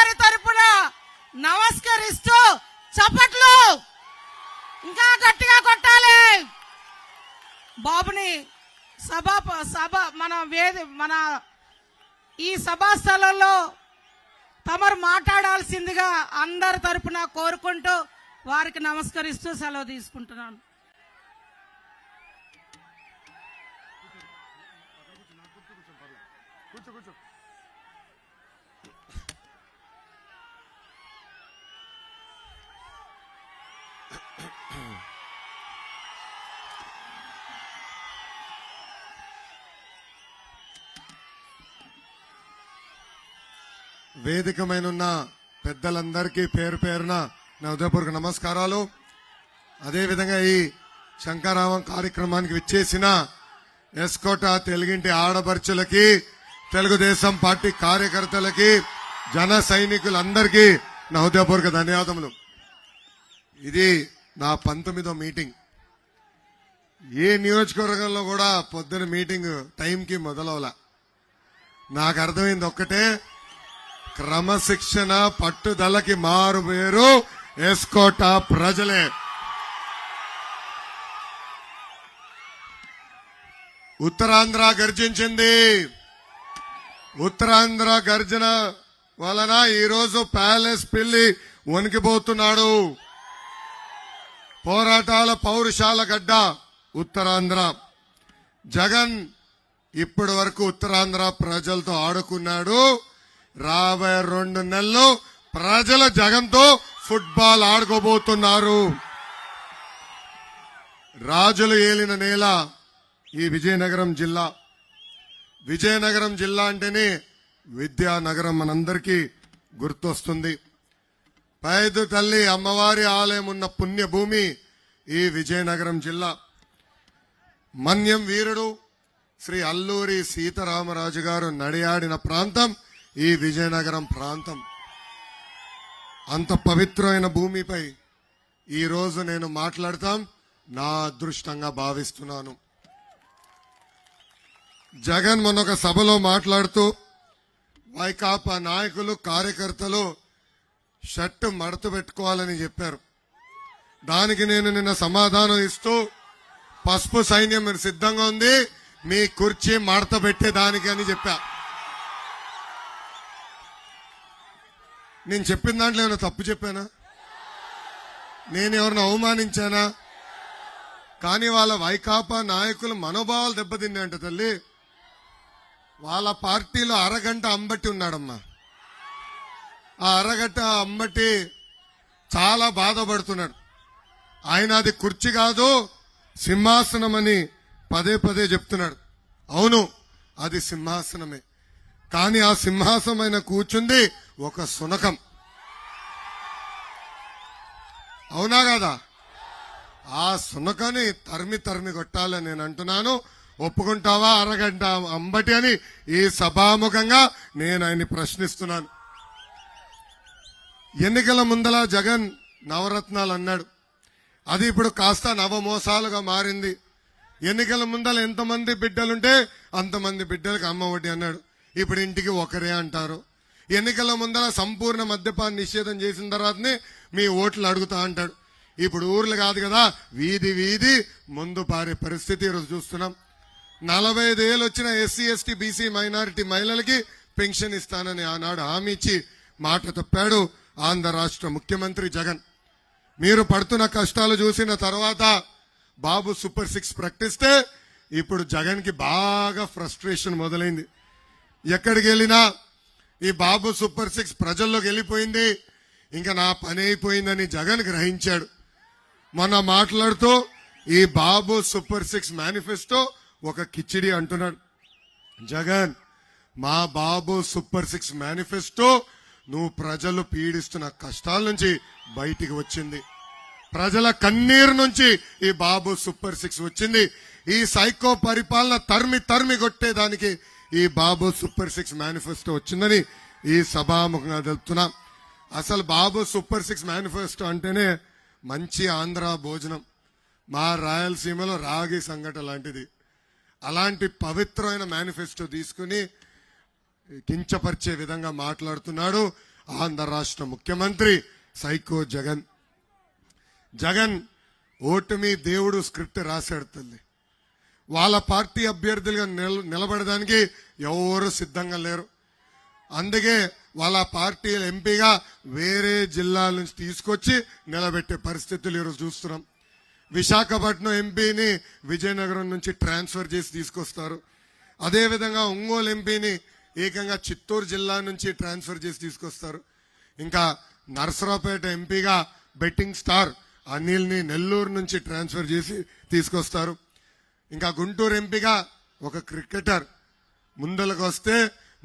అందరి తరపున నమస్కరిస్తూ చప్పట్లు ఇంకా గట్టిగా కొట్టాలి. బాబుని సభ మన ఈ సభా స్థలంలో తమరు మాట్లాడాల్సిందిగా అందరి తరపున కోరుకుంటూ వారికి నమస్కరిస్తూ సెలవు తీసుకుంటున్నాను. వేదికమైనున్న పెద్దలందరికీ పేరు పేరున నా హృదయపూర్వక నమస్కారాలు. అదేవిధంగా ఈ శంకరావం కార్యక్రమానికి విచ్చేసిన ఎస్కోట తెలుగింటి ఆడపడుచులకి, తెలుగుదేశం పార్టీ కార్యకర్తలకి, జన సైనికులందరికీ నా హృదయపూర్వక ధన్యవాదములు. ఇది నా 19వ మీటింగ్. ఏ నియోజకవర్గంలో కూడా పొద్దున మీటింగ్ టైంకి మొదలవలా. నాకు అర్థమైంది ఒక్కటే, క్రమశిక్షణ పట్టుదలకి మారు పేరు ఎస్కోట ప్రజలే. ఉత్తరాంధ్ర గర్జించింది. ఉత్తరాంధ్ర గర్జన వలన ఈరోజు ప్యాలెస్ పిల్లి వణికిపోతున్నాడు. పోరాటాల పౌరుషాల గడ్డ ఉత్తరాంధ్ర. జగన్ ఇప్పటి వరకు ఉత్తరాంధ్ర ప్రజలతో ఆడుకున్నాడు. రాబోయే 2 నెలలు ప్రజల జగన్తో ఫుట్బాల్ ఆడుకోబోతున్నారు. రాజులు ఏలిన నేల ఈ విజయనగరం జిల్లా. విజయనగరం జిల్లా అంటేనే విద్యానగరం మనందరికీ గుర్తొస్తుంది. పైదు తల్లి అమ్మవారి ఆలయం ఉన్న పుణ్యభూమి ఈ విజయనగరం జిల్లా. మన్యం వీరుడు శ్రీ అల్లూరి సీతారామరాజు గారు నడియాడిన ప్రాంతం ఈ విజయనగరం ప్రాంతం. అంత పవిత్రమైన భూమిపై ఈరోజు నేను మాట్లాడతాం నా అదృష్టంగా భావిస్తున్నాను. జగన్ మొన్నొక సభలో మాట్లాడుతూ వైకాపా నాయకులు, కార్యకర్తలు షర్టు మడత పెట్టుకోవాలని చెప్పారు. దానికి నేను నిన్న సమాధానం ఇస్తూ, పసుపు సైన్యం సిద్ధంగా ఉంది మీ కుర్చీ మడత పెట్టేదానికి అని చెప్పా. నేను చెప్పిన దాంట్లో ఏమైనా తప్పు చెప్పానా? నేను ఎవరిని అవమానించానా? కానీ వాళ్ళ వైకాపా నాయకులు మనోభావాలు దెబ్బతిన్నాయంట తల్లి. వాళ్ళ పార్టీలో అరగంట అంబట్టి ఉన్నాడమ్మా. ఆ అరగంట అంబట్టి చాలా బాధపడుతున్నాడు. ఆయన అది కుర్చీ కాదు సింహాసనం అని పదే పదే చెప్తున్నాడు. అవును, అది సింహాసనమే. కానీ ఆ సింహాసనమైన కూర్చుంది ఒక శునకం. అవునా కదా? ఆ శునకని తరిమి కొట్టాలని నేను అంటున్నాను. ఒప్పుకుంటావా అరగంట అంబటి అని ఈ సభాముఖంగా నేను ఆయన్ని ప్రశ్నిస్తున్నాను. ఎన్నికల ముందల జగన్ నవరత్నాలు అన్నాడు. అది ఇప్పుడు కాస్త నవమోసాలుగా మారింది. ఎన్నికల ముందల ఎంతమంది బిడ్డలుంటే అంతమంది బిడ్డలకు అమ్మ ఒడి అన్నాడు. ఇప్పుడు ఇంటికి ఒకరే అంటారు. ఎన్నికల ముందర సంపూర్ణ మద్యపాన నిషేధం చేసిన తర్వాతనే మీ ఓట్లు అడుగుతా అంటాడు. ఇప్పుడు ఊర్లు కాదు కదా, వీధి వీధి ముందు పారే పరిస్థితి ఈరోజు చూస్తున్నాం. 45 ఏళ్ళు వచ్చిన ఎస్సీ, ఎస్టీ, బీసీ, మైనారిటీ మహిళలకి పెన్షన్ ఇస్తానని ఆనాడు హామీ ఇచ్చి మాట తప్పాడు ఆంధ్ర రాష్ట్ర ముఖ్యమంత్రి జగన్. మీరు పడుతున్న కష్టాలు చూసిన తర్వాత బాబు సూపర్ 6 ప్రకటిస్తే ఇప్పుడు జగన్ కి బాగా ఫ్రస్ట్రేషన్ మొదలైంది. ఎక్కడికి వెళ్ళినా ఈ బాబు సూపర్ 6 ప్రజల్లోకి వెళ్ళిపోయింది, ఇంకా నా పని అయిపోయిందని జగన్ గ్రహించాడు. మొన్న మాట్లాడుతూ ఈ బాబు సూపర్ 6 మేనిఫెస్టో ఒక కిచిడి అంటున్నాడు. జగన్, మా బాబు సూపర్ 6 మేనిఫెస్టో నువ్వు ప్రజలు పీడిస్తున్న కష్టాల నుంచి బయటికి వచ్చింది. ప్రజల కన్నీరు నుంచి ఈ బాబు సూపర్ 6 వచ్చింది. ఈ సైకో పరిపాలన తరిమి కొట్టేదానికి ఈ బాబు సూపర్ 6 మేనిఫెస్టో వచ్చిందని ఈ సభాముఖంగా తెలుపుతున్నా. అసలు బాబు సూపర్ 6 మేనిఫెస్టో అంటేనే మంచి ఆంధ్ర భోజనం. మా రాయలసీమలో రాగి సంగట లాంటిది. అలాంటి పవిత్రమైన మేనిఫెస్టో తీసుకుని కించపరిచే విధంగా మాట్లాడుతున్నాడు. ఆంధ్ర రాష్ట్ర ముఖ్యమంత్రి సైకో జగన్. జగన్ ఓటమి దేవుడు స్క్రిప్ట్ రాశాడు తల్లి. వాళ్ళ పార్టీ అభ్యర్థులుగా నిలబడడానికి ఎవరు సిద్ధంగా లేరు. అందుకే వాళ్ళ పార్టీ ఎంపీగా వేరే జిల్లాల నుంచి తీసుకొచ్చి నిలబెట్టే పరిస్థితులు ఈరోజు చూస్తున్నాం. విశాఖపట్నం ఎంపీని విజయనగరం నుంచి ట్రాన్స్ఫర్ చేసి తీసుకొస్తారు. అదేవిధంగా ఒంగోలు ఎంపీని ఏకంగా చిత్తూరు జిల్లా నుంచి ట్రాన్స్ఫర్ చేసి తీసుకొస్తారు. ఇంకా నరసరావుపేట ఎంపీగా బెట్టింగ్ స్టార్ అనిల్ని నెల్లూరు నుంచి ట్రాన్స్ఫర్ చేసి తీసుకొస్తారు. ఇంకా గుంటూరు ఎంపీగా ఒక క్రికెటర్ ముందలకు వస్తే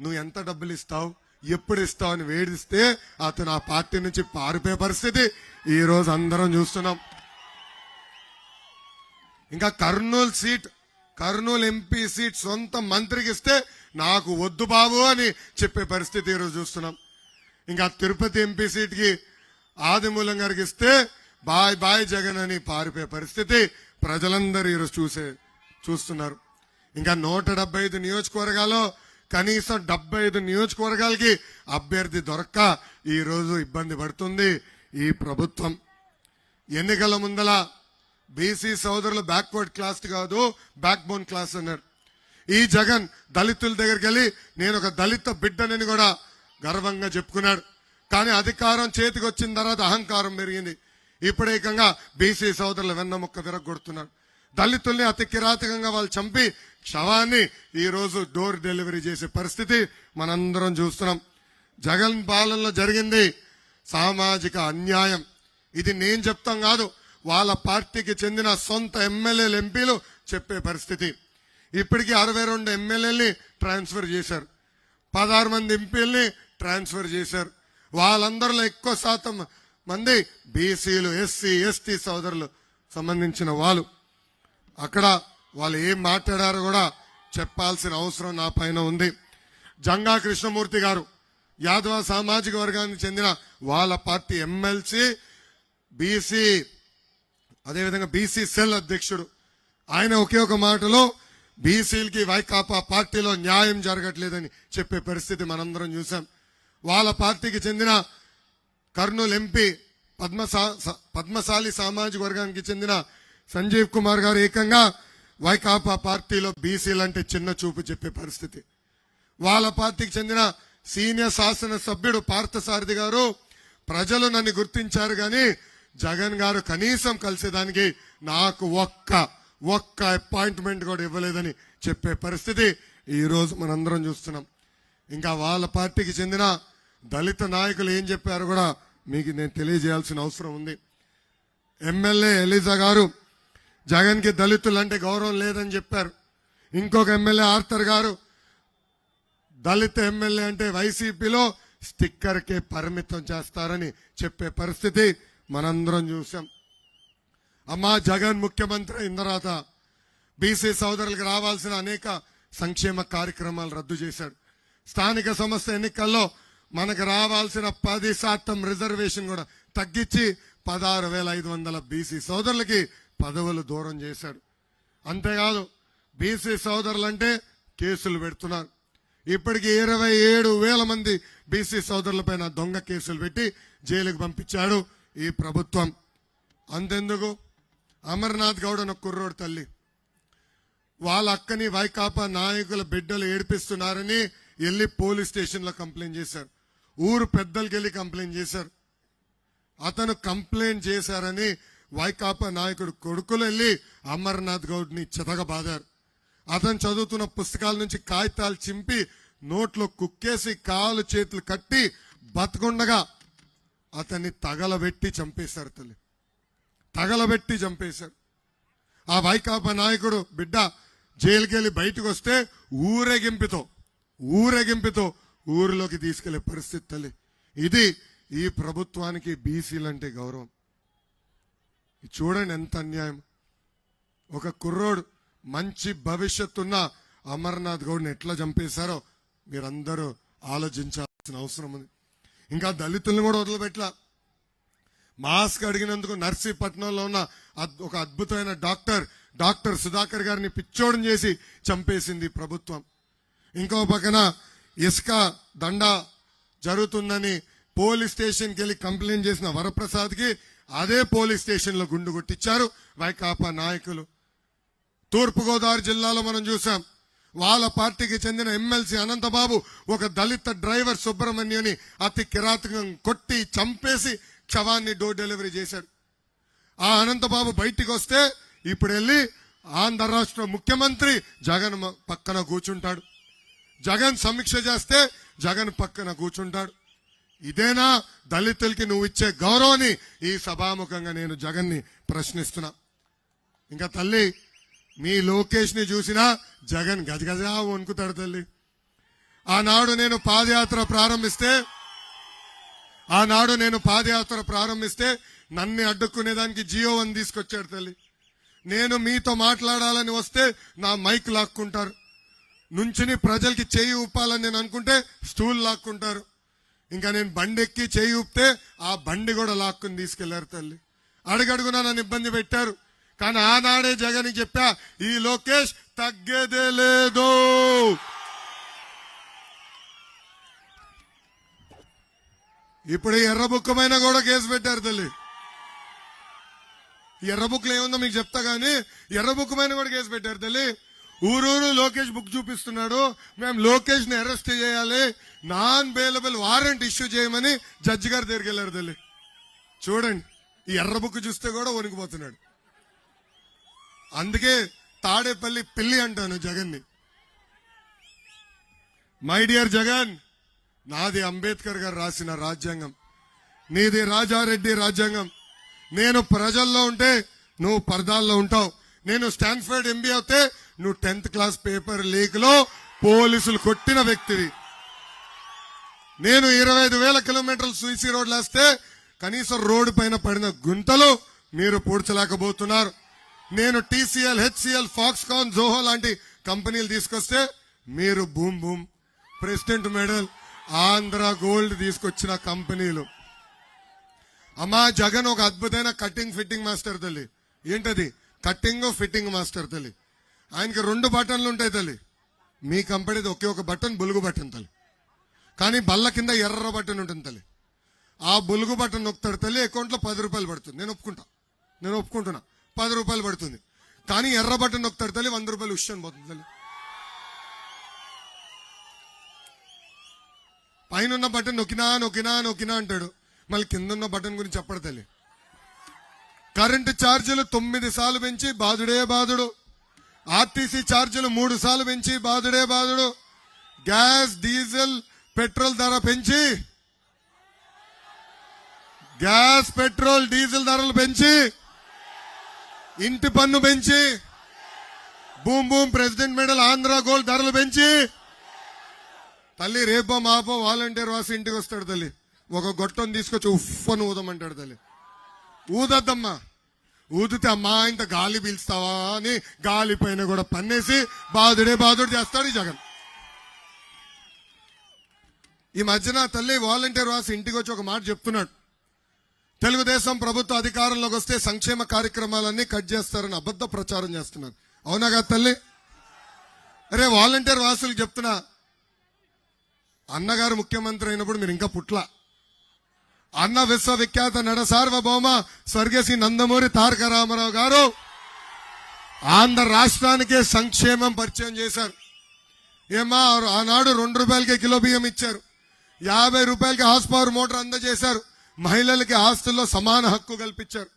నువ్వు ఎంత డబ్బులు ఇస్తావు, ఎప్పుడు ఇస్తావు అని వేడిస్తే అతను ఆ పార్టీ నుంచి పారిపోయే పరిస్థితి ఈ రోజు అందరం చూస్తున్నాం. ఇంకా కర్నూలు ఎంపీ సీట్ సొంత మంత్రికి ఇస్తే నాకు వద్దు బాబు అని చెప్పే పరిస్థితి ఈరోజు చూస్తున్నాం. ఇంకా తిరుపతి ఎంపీ సీట్కి ఆదిమూలం గారికి ఇస్తే బాయ్ బాయ్ జగన్ అని పారిపోయే పరిస్థితి ప్రజలందరూ ఈరోజు చూస్తున్నారు. ఇంకా 175 నియోజకవర్గాల్లో కనీసం 75 నియోజకవర్గాలకి అభ్యర్థి దొరక్క ఈ రోజు ఇబ్బంది పడుతుంది ఈ ప్రభుత్వం. ఎన్నికల ముందల బీసీ సోదరులు బ్యాక్వర్డ్ క్లాస్ కాదు, బ్యాక్ బోన్ క్లాస్ అన్నారు. ఈ జగన్ దళితుల దగ్గరికి వెళ్ళి నేను ఒక దళిత బిడ్డనని కూడా గర్వంగా చెప్పుకున్నాడు. కానీ అధికారం చేతికి వచ్చిన తర్వాత అహంకారం పెరిగింది. ఇప్పుడు ఏకంగా బీసీ సోదరులు వెన్నముక్క విరగొడుతున్నాడు. దళితుల్ని అతి కిరాతకంగా వాళ్ళు చంపి శవాన్ని ఈ రోజు డోర్ డెలివరీ చేసే పరిస్థితి మనందరం చూస్తున్నాం. జగన్ పాలనలో జరిగింది సామాజిక అన్యాయం. ఇది నేను చెప్తాం కాదు, వాళ్ళ పార్టీకి చెందిన సొంత ఎమ్మెల్యేలు ఎంపీలు చెప్పే పరిస్థితి. ఇప్పటికీ 62 ఎమ్మెల్యేలని ట్రాన్స్ఫర్ చేశారు, 16 మంది ఎంపీలని ట్రాన్స్ఫర్ చేశారు. వాళ్ళందరిలో ఎక్కువ శాతం మంది బీసీలు, ఎస్సీ, ఎస్టీ సోదరులు సంబంధించిన వాళ్ళు. అక్కడ వాళ్ళు ఏం మాట్లాడారో కూడా చెప్పాల్సిన అవసరం నా పైన ఉంది. జంగా కృష్ణమూర్తి గారు యాదవ సామాజిక వర్గానికి చెందిన వాళ్ళ పార్టీ ఎమ్మెల్సీ, బీసీ అదేవిధంగా బీసీ సెల్ అధ్యక్షుడు. ఆయన ఒకే ఒక మాటలో బీసీలకి వైకాపా పార్టీలో న్యాయం జరగట్లేదని చెప్పే పరిస్థితి మనందరం చూసాం. వాళ్ళ పార్టీకి చెందిన కర్నూలు ఎంపీ పద్మశాలి సామాజిక వర్గానికి చెందిన సంజీవ్ కుమార్ గారు ఏకంగా వైకాపా పార్టీలో బీసీలంటే చిన్న చూపు చెప్పే పరిస్థితి. వాళ్ళ పార్టీకి చెందిన సీనియర్ శాసన సభ్యుడు పార్థసారథి గారు ప్రజలు నన్ను గుర్తించారు కానీ జగన్ గారు కనీసం కలిసేదానికి నాకు ఒక్క అపాయింట్మెంట్ కూడా ఇవ్వలేదని చెప్పే పరిస్థితి ఈ రోజు మనందరం చూస్తున్నాం. ఇంకా వాళ్ళ పార్టీకి చెందిన దళిత నాయకులు ఏం చెప్పారు కూడా మీకు నేను తెలియజేయాల్సిన అవసరం ఉంది. ఎమ్మెల్యే ఎలిజా గారు జగన్ కి దళితులు అంటే గౌరవం లేదని చెప్పారు. ఇంకొక ఎమ్మెల్యే ఆర్థర్ గారు దళిత ఎమ్మెల్యే అంటే వైసీపీలో స్టిక్కర్కే పరిమితం చేస్తారని చెప్పే పరిస్థితి మనందరం చూసాం. అమ్మా జగన్ ముఖ్యమంత్రి అయిన తర్వాత బీసీ సోదరులకు రావాల్సిన అనేక సంక్షేమ కార్యక్రమాలు రద్దు చేశాడు. స్థానిక సంస్థ ఎన్నికల్లో మనకు రావాల్సిన 10% రిజర్వేషన్ కూడా తగ్గించి 16,500 బీసీ సోదరులకి పదవులు దూరం చేశాడు. అంతేకాదు బీసీ సోదరులంటే కేసులు పెడుతున్నారు. ఇప్పటికి 27,000 మంది బీసీ సోదరులపైన దొంగ కేసులు పెట్టి జైలుకు పంపించాడు ఈ ప్రభుత్వం. అంతెందుకు, అమర్నాథ్ గౌడ్ అన్న కుర్రోడు తల్లి వాళ్ళ అక్కని వైకాపా నాయకుల బిడ్డలు ఏడిపిస్తున్నారని వెళ్ళి పోలీస్ స్టేషన్ లో కంప్లైంట్ చేశారు. ఊరు పెద్దలకి వెళ్ళి కంప్లైంట్ చేశారు. అతను కంప్లైంట్ చేశారని వైకాపా నాయకుడు కొడుకులు వెళ్ళి అమర్నాథ్ గౌడ్ ని చితగబాదారు. అతను చదువుతున్న పుస్తకాల నుంచి కాగితాలు చింపి నోట్లో కుక్కేసి కాలు చేతులు కట్టి బతకుండగా అతన్ని తగలబెట్టి చంపేశారు తల్లి, తగలబెట్టి చంపేశారు. ఆ వైకాపా నాయకుడు బిడ్డ జైలుకి వెళ్ళి బయటకు వస్తే ఊరేగింపుతో ఊరిలోకి తీసుకెళ్లే పరిస్థితి తల్లి. ఇది ఈ ప్రభుత్వానికి బీసీలంటే గౌరవం. చూడండి ఎంత అన్యాయం. ఒక కుర్రోడు మంచి భవిష్యత్తున్న అమర్నాథ్ గౌడ్ని ఎట్లా చంపేశారో మీరందరూ ఆలోచించాల్సిన అవసరం ఉంది. ఇంకా దళితులను కూడా వదిలిపెట్ల. మాస్క్ అడిగినందుకు నర్సీపట్నంలో ఉన్న ఒక అద్భుతమైన డాక్టర్ సుధాకర్ గారిని పిచ్చోడం చేసి చంపేసింది ప్రభుత్వం. ఇంకో పక్కన ఇసుక దండ జరుగుతుందని పోలీస్ స్టేషన్కి వెళ్ళి కంప్లైంట్ చేసిన వరప్రసాద్కి అదే పోలీస్ స్టేషన్లో గుండు కొట్టించారు వైకాపా నాయకులు. తూర్పుగోదావరి జిల్లాలో మనం చూసాం, వాళ్ళ పార్టీకి చెందిన ఎమ్మెల్సీ అనంతబాబు ఒక దళిత డ్రైవర్ సుబ్రహ్మణ్యుని అతి కిరాతకం కొట్టి చంపేసి శవాన్ని డోర్ డెలివరీ చేశాడు. ఆ అనంతబాబు బయటికి వస్తే ఇప్పుడు వెళ్ళి ఆంధ్ర రాష్ట్ర ముఖ్యమంత్రి జగన్ పక్కన కూర్చుంటాడు. జగన్ సమీక్ష చేస్తే జగన్ పక్కన కూర్చుంటాడు. ఇదేనా దళితులకి నువ్వు ఇచ్చే గౌరవాన్ని ఈ సభాముఖంగా నేను జగన్ని ప్రశ్నిస్తున్నా. ఇంకా తల్లి, మీ లోకేష్ ని చూసినా జగన్ గజగజా వణుకుతాడు తల్లి. ఆనాడు నేను పాదయాత్ర ప్రారంభిస్తే నన్ను అడ్డుకునేదానికి జియో 1 తీసుకొచ్చాడు తల్లి. నేను మీతో మాట్లాడాలని వస్తే నా మైక్ లాక్కుంటారు. నుంచుని ప్రజలకి చేయి ఊపాలని నేను అనుకుంటే స్టూల్ లాక్కుంటారు. ఇంకా నేను బండి ఎక్కి చేయి ఊపితే ఆ బండి కూడా లాక్కుని తీసుకెళ్లారు తల్లి. అడుగడుగునా నన్ను ఇబ్బంది పెట్టారు. కానీ ఆనాడే జగన్ చెప్పా, ఈ లోకేష్ తగ్గేదే లేదు. ఇప్పుడు ఎర్ర బుక్ పైన కూడా కేసు పెట్టారు తల్లి. ఎర్ర బుక్లో ఏముందో మీకు చెప్తా గానీ ఎర్ర బుక్ పైన కూడా కేసు పెట్టారు తల్లి. ఊరూరు లోకేష్ బుక్ చూపిస్తున్నాడు, మేము లోకేష్ ని అరెస్ట్ చేయాలి, నాన్ బెయిలబుల్ వారెంట్ ఇష్యూ చేయమని జడ్జి గారి దగ్గరికి వెళ్ళారు తల్లి. చూడండి, ఈ ఎర్ర బుక్ చూస్తే కూడా వణికిపోతున్నాడు. అందుకే తాడేపల్లి పిల్లి అంటాను జగన్ ని. మై డియర్ జగన్, నాది అంబేద్కర్ గారు రాసిన రాజ్యాంగం, నీది రాజారెడ్డి రాజ్యాంగం. నేను ప్రజల్లో ఉంటే నువ్వు పరదాల్లో ఉంటావు. నేను స్టాన్ఫర్డ్ ఎంబీ అవుతే నువ్వు 10th క్లాస్ పేపర్ లీక్ లో పోలీసులు కొట్టిన వ్యక్తివి. నేను 25,000 కిలోమీటర్లు సీసీ రోడ్లు వేస్తే కనీసం రోడ్డు పైన పడిన గుంతలు మీరు పూడ్చలేకపోతున్నారు. నేను టీసీఎల్, హెచ్సిఎల్, ఫాక్స్కాన్, జోహో లాంటి కంపెనీలు తీసుకొస్తే మీరు boom boom, president medal, Andhra gold తీసుకొచ్చిన కంపెనీలు. అమ్మా జగన్ ఒక అద్భుతమైన కటింగ్ ఫిట్టింగ్ మాస్టర్ తల్లి. ఏంటది? కటింగ్ ఫిట్టింగ్ మాస్టర్ తల్లి. ఆయనకి 2 బటన్లు ఉంటాయి తల్లి. మీ కంపెనీది ఒకే ఒక బటన్ బులుగు బటన్ తల్లి. కానీ బల్ల కింద ఎర్ర బటన్ ఉంటుంది తల్లి. ఆ బులుగు బటన్ నొక్కుతాడు తల్లి, అకౌంట్లో 10 రూపాయలు పడుతుంది. నేను ఒప్పుకుంటున్నా 10 రూపాయలు పడుతుంది. కానీ ఎర్ర బటన్ నొక్కుతాడు తల్లి, 100 రూపాయలు ఉష్యం పోతుంది తల్లి. పైన ఉన్న బటన్ నొక్కినా అంటాడు, మళ్ళీ కింద ఉన్న బటన్ గురించి చెప్పడు తల్లి. కరెంటు ఛార్జీలు 9 సార్లు పెంచి బాధుడే బాధుడు. ఆర్టీసీ ఛార్జీలు 3 సార్లు పెంచి బాధుడే బాధుడు. గ్యాస్, డీజిల్, పెట్రోల్ ధర పెంచి, గ్యాస్, పెట్రోల్, డీజిల్ ధరలు పెంచి, ఇంటి పన్ను పెంచి, boom boom, president medal, Andhra gold ధరలు పెంచి తల్లి రేపో మాపో వాలంటీర్ వాసి ఇంటికి వస్తాడు తల్లి. ఒక గొట్టం తీసుకొచ్చి ఉఫ్ఫను ఊదమంటాడు తల్లి. ఊదద్దమ్మా, ఊదితే అమ్మా ఇంత గాలి పీల్స్తావా అని గాలి పైన కూడా పన్నేసి బాధుడే బాధుడు చేస్తాడు ఈ జగన్. ఈ మధ్యన తల్లి వాలంటీర్ వాసి ఇంటికి వచ్చి ఒక మాట చెప్తున్నాడు, తెలుగుదేశం ప్రభుత్వ అధికారంలోకి వస్తే సంక్షేమ కార్యక్రమాలన్నీ కట్ చేస్తారని అబద్ధ ప్రచారం చేస్తున్నారు. అవునా కదా తల్లి? అరే వాలంటీర్ వాసులకు చెప్తున్నా, అన్నగారు ముఖ్యమంత్రి అయినప్పుడు మీరు ఇంకా పుట్ల. అన్న విశ్వవిఖ్యాత నట సార్వభౌమ స్వర్గశ్రీ నందమూరి తారక రామారావు గారు ఆంధ్ర రాష్ట్రానికే సంక్షేమం పరిచయం చేశారు. ఏమా ఆనాడు 2 రూపాయలకి కిలో బియ్యం ఇచ్చారు, 50 రూపాయలకి హార్స్ పవర్ మోటార్ అందజేశారు, మహిళలకి ఆస్తుల్లో సమాన హక్కు కల్పించారు.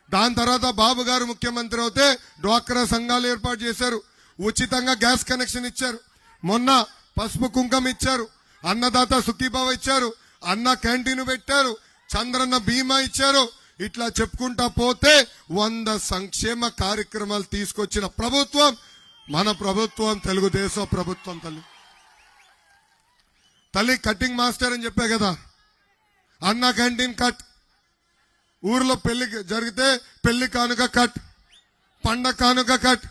దాని తర్వాత బాబు గారు ముఖ్యమంత్రి అవుతే డ్వాక్రా సంఘాలు ఏర్పాటు చేశారు, ఉచితంగా గ్యాస్ కనెక్షన్ ఇచ్చారు, మొన్న పసుపు కుంకం ఇచ్చారు, అన్నదాత సుఖీభావ ఇచ్చారు, అన్న క్యాంటీన్ పెట్టారు, చంద్రన్న బీమా ఇచ్చారు. ఇట్లా చెప్పుకుంటా పోతే 100 సంక్షేమ కార్యక్రమాలు తీసుకొచ్చిన ప్రభుత్వం మన ప్రభుత్వం, తెలుగుదేశం ప్రభుత్వం. తల్లి కటింగ్ మాస్టర్ అని చెప్పా కదా, అన్న క్యాంటీన్ కట్, ఊర్లో పెళ్లి జరిగితే పెళ్లి కానుక కట్, పండగ కానుక కట్,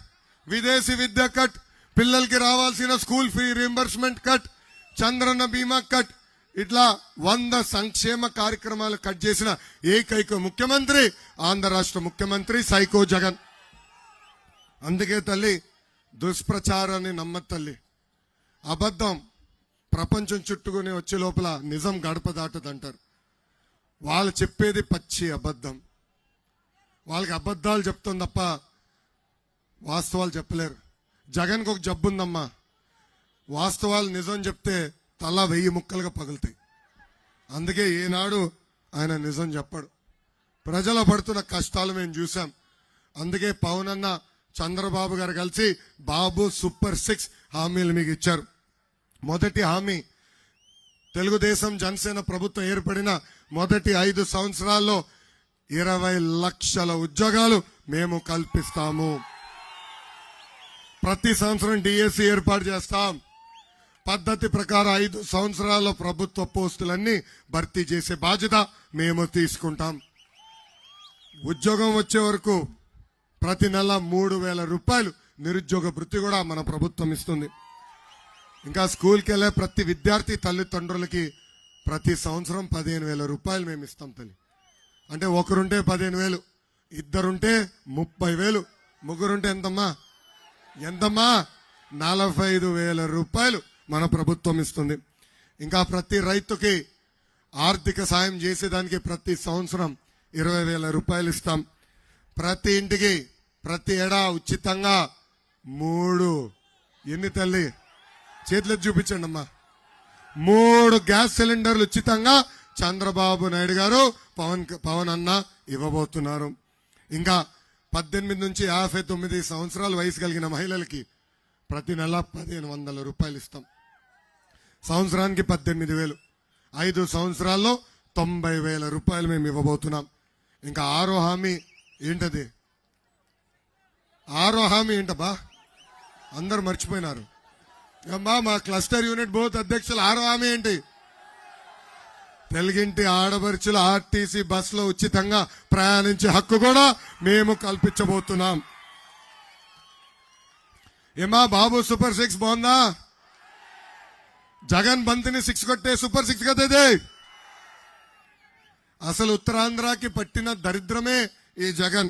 విదేశీ విద్య కట్, పిల్లలకి రావాల్సిన school fee reimbursement cut, Chandranna బీమా కట్. ఇట్లా 100 సంక్షేమ కార్యక్రమాలు కట్ చేసిన ఏకైక ముఖ్యమంత్రి ఆంధ్ర రాష్ట్ర ముఖ్యమంత్రి సైకో జగన్. అందుకే తల్లి దుష్ప్రచారాన్ని నమ్మద్దు తల్లి. అబద్ధం ప్రపంచం చుట్టుకుని వచ్చే లోపల నిజం గడప దాటదంటారు. వాళ్ళు చెప్పేది పచ్చి అబద్ధం. వాళ్ళకి అబద్ధాలు చెప్తాం తప్ప వాస్తవాలు చెప్పలేరు. జగన్కి ఒక జబ్బు ఉందమ్మా, వాస్తవాలు నిజం చెప్తే తల 1000 ముక్కలుగా పగులుతాయి. అందుకే ఈనాడు ఆయన నిజం చెప్పడు. ప్రజలు పడుతున్న కష్టాలు మేము చూసాం. అందుకే పవన్ అన్న చంద్రబాబు గారు కలిసి బాబు సూపర్ 6 హామీలు మీకు ఇచ్చారు. మొదటి హామీ, తెలుగుదేశం జనసేన ప్రభుత్వం ఏర్పడిన మొదటి 5 సంవత్సరాల్లో 20 లక్షల ఉద్యోగాలు మేము కల్పిస్తాము. ప్రతి సంవత్సరం డిఎస్సి ఏర్పాటు చేస్తాం. పద్ధతి ప్రకారం 5 సంవత్సరాల్లో ప్రభుత్వ పోస్టులన్నీ భర్తీ చేసే బాధ్యత మేము తీసుకుంటాం. ఉద్యోగం వచ్చే వరకు ప్రతి నెల 3,000 రూపాయలు నిరుద్యోగ భృతి కూడా మన ప్రభుత్వం ఇస్తుంది. ఇంకా స్కూల్కి వెళ్ళే ప్రతి విద్యార్థి తల్లిదండ్రులకి ప్రతి సంవత్సరం 15,000 రూపాయలు మేము ఇస్తాం తల్లి. అంటే ఒకరుంటే 15,000, ఇద్దరుంటే 30,000, ముగ్గురుంటే ఎంతమ్మా 45,000 రూపాయలు మన ప్రభుత్వం ఇస్తుంది. ఇంకా ప్రతి రైతుకి ఆర్థిక సాయం చేసేదానికి ప్రతి సంవత్సరం 20,000 రూపాయలు ఇస్తాం. ప్రతి ఇంటికి ప్రతి ఏడా ఉచితంగా 3 ఎన్ని తల్లి చేతులు చూపించండి అమ్మా 3 గ్యాస్ సిలిండర్లు ఉచితంగా చంద్రబాబు నాయుడు గారు పవన్ అన్న ఇవ్వబోతున్నారు. ఇంకా 18 నుంచి 59 సంవత్సరాల వయసు కలిగిన మహిళలకి ప్రతి నెల 1,500 రూపాయలు ఇస్తాం. సంవత్సరానికి 18,000, 5 సంవత్సరాల్లో 90,000 రూపాయలు మేము ఇవ్వబోతున్నాం. ఇంకా 6వ హామీ ఏంటది? 6వ హామీ ఏంటబ్బా, అందరు మర్చిపోయినారు అమ్మా. మా క్లస్టర్ యూనిట్ బూత్ అధ్యక్షులు 6వ హామీ ఏంటి? తెలుగింటి ఆడపడుచులు ఆర్టీసీ బస్సులో ఉచితంగా ప్రయాణించే హక్కు కూడా మేము కల్పించబోతున్నాం. ఏమా బాబు సూపర్ 6 బాగుందా? జగన్ బంతిని 6 కొట్టే సూపర్ 6 కదా ఇది. అసలు ఉత్తరాంధ్రకి పట్టిన దరిద్రమే ఈ జగన్.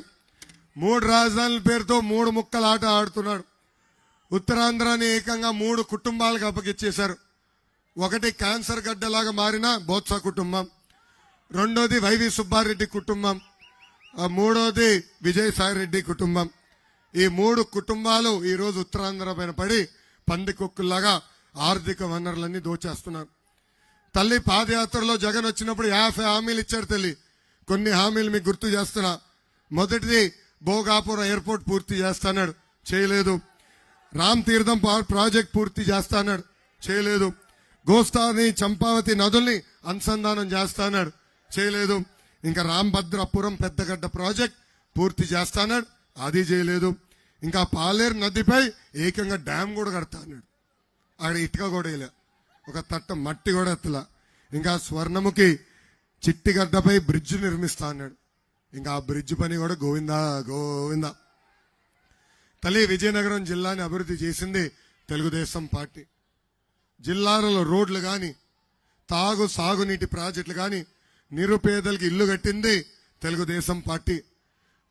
3 రాజధానుల పేరుతో 3 ముక్కల ఆట ఆడుతున్నాడు. ఉత్తరాంధ్రాని ఏకంగా 3 కుటుంబాలకు అప్పగిచ్చేశారు. ఒకటి క్యాన్సర్ గడ్డలాగా మారిన బోత్స కుటుంబం, రెండోది వైవి సుబ్బారెడ్డి కుటుంబం, మూడోది విజయసాయి రెడ్డి కుటుంబం. ఈ 3 కుటుంబాలు ఈ రోజు ఉత్తరాంధ్ర పైన పడి పందికొక్కుల్లాగా ఆర్థిక వనరులన్నీ దోచేస్తున్నారు. తల్లి పాదయాత్రలో జగన్ వచ్చినప్పుడు 50 హామీలు ఇచ్చారు తల్లి. కొన్ని హామీలు మీకు గుర్తు చేస్తున్నా. మొదటిది భోగాపురం ఎయిర్పోర్ట్ పూర్తి చేస్తాడు, చేయలేదు. రామ్ తీర్థం ప్రాజెక్ట్ పూర్తి చేస్తాడు, చేయలేదు. గోస్తాని చంపావతి నదుల్ని అనుసంధానం చేస్తాడు, చేయలేదు. ఇంకా రాంభద్రపురం పెద్దగడ్డ ప్రాజెక్ట్ పూర్తి చేస్తాడు, అది చేయలేదు. ఇంకా పాలేరు నదిపై ఏకంగా డ్యామ్ కూడా కడతాడు. ఆడ ఇటుక కూడా ఇలా ఒక తట్ట మట్టి కూడా ఎత్తలా. ఇంకా స్వర్ణముఖి చిట్టిగడ్డపై బ్రిడ్జ్ నిర్మిస్తా అన్నాడు. ఇంకా ఆ బ్రిడ్జ్ పని కూడా గోవిందా గోవిందా. తల్లి విజయనగరం జిల్లాని అభివృద్ధి చేసింది తెలుగుదేశం పార్టీ. జిల్లాలలో రోడ్లు కానీ, సాగునీటి ప్రాజెక్టులు కానీ, నిరుపేదలకు ఇల్లు కట్టింది తెలుగుదేశం పార్టీ.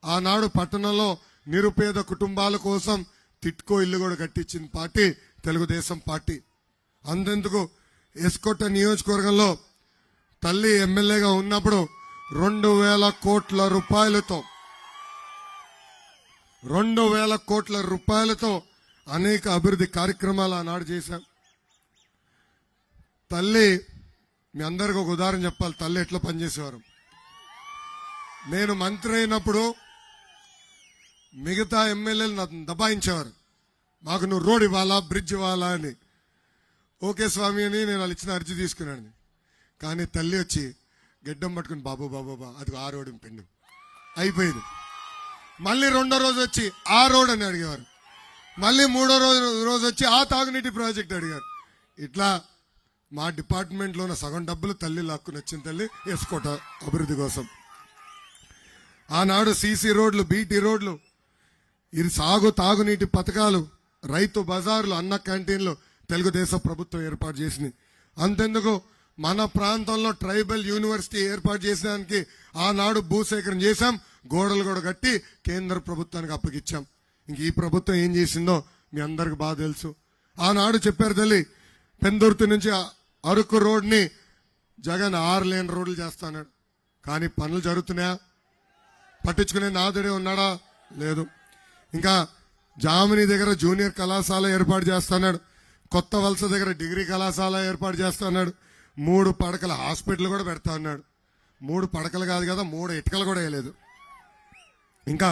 ఆనాడు పట్టణంలో నిరుపేద కుటుంబాల కోసం టిట్కో ఇల్లు కూడా కట్టించిన పార్టీ తెలుగుదేశం పార్టీ. అంతెందుకు ఎస్కోట నియోజకవర్గంలో తల్లి ఎమ్మెల్యేగా ఉన్నప్పుడు 2,000 కోట్ల రూపాయలతో 2,000 కోట్ల రూపాయలతో అనేక అభివృద్ధి కార్యక్రమాలు ఆనాడు చేశాం. తల్లి మీ అందరికి ఒక ఉదాహరణ చెప్పాలి. తల్లి ఎట్లా పనిచేసేవారు. నేను మంత్రి అయినప్పుడు మిగతా ఎమ్మెల్యేలు నన్ను దబాయించేవారు. మాకు నువ్వు రోడ్ ఇవ్వాలా, బ్రిడ్జ్ ఇవ్వాలా అని. ఓకే స్వామి అని నేను వాళ్ళు ఇచ్చిన అర్జీ తీసుకున్నాను. కానీ తల్లి వచ్చి గెడ్డం పట్టుకుని బాబు అది ఆ రోడ్డు పిండు అయిపోయింది. మళ్ళీ 2వ రోజు వచ్చి ఆ రోడ్ అని అడిగేవారు. మళ్ళీ 3వ రోజు వచ్చి ఆ తాగునీటి ప్రాజెక్ట్ అడిగారు. ఇట్లా మా డిపార్ట్మెంట్లో ఉన్న సగం డబ్బులు తల్లి లాక్కుని వచ్చిన తల్లి ఎస్కోట అభివృద్ధి కోసం. ఆనాడు సీసీ రోడ్లు, బీటీ రోడ్లు, ఇది తాగునీటి పథకాలు, రైతు బజార్లు, అన్న క్యాంటీన్లు తెలుగుదేశం ప్రభుత్వం ఏర్పాటు చేసింది. అంతెందుకు మన ప్రాంతంలో ట్రైబల్ యూనివర్సిటీ ఏర్పాటు చేసేదానికి ఆనాడు భూసేకరణ చేశాం, గోడలు కూడా కట్టి కేంద్ర ప్రభుత్వానికి అప్పగిచ్చాం. ఇంక ఈ ప్రభుత్వం ఏం చేసిందో మీ అందరికి బాగా తెలుసు. ఆనాడు చెప్పారు తల్లి, పెందుర్తి నుంచి అరకు రోడ్ని జగన్ 6 లేన్ రోడ్లు చేస్తాడు. కానీ పనులు జరుగుతున్నాయా? పట్టించుకునే నాదుడే ఉన్నాడా? లేదు. ఇంకా జామిని దగ్గర జూనియర్ కళాశాల ఏర్పాటు చేస్తున్నాడు. కొత్త వలస దగ్గర డిగ్రీ కళాశాల ఏర్పాటు చేస్తున్నాడు. 3 పడకల హాస్పిటల్ కూడా పెడతా అన్నాడు. 3 పడకలు కాదు కదా, 3 ఇటుకలు కూడా వేయలేదు. ఇంకా